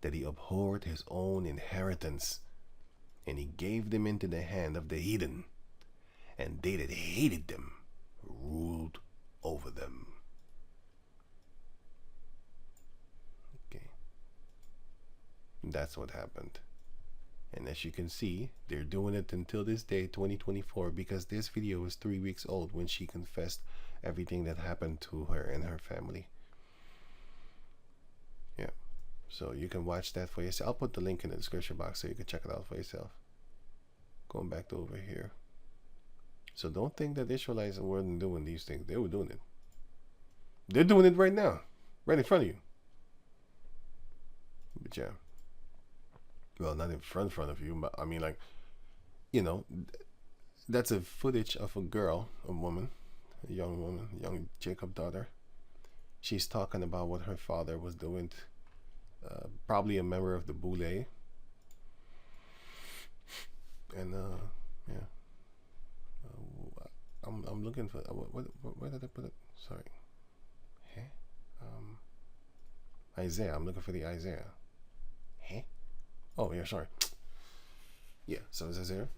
that he abhorred his own inheritance, and he gave them into the hand of the heathen, and they that hated them ruled over them. Okay, that's what happened. And as you can see, they're doing it until this day, 2024, because this video is 3 weeks old when she confessed everything that happened to her and her family. Yeah, so you can watch that for yourself. I'll put the link in the description box so you can check it out for yourself. Going back to over here. So don't think that Israelites weren't doing these things. They were doing it. They're doing it right now, right in front of you. But yeah. Well, not in front of you, but I mean, like, that's a footage of a girl, a woman, a young woman, young Jacob daughter. She's talking about what her father was doing, probably a member of the Boule. And yeah, I'm looking for where did I put it? Sorry, Isaiah. I'm looking for the Isaiah. Oh, yeah, sorry. Yeah, so it's Isaiah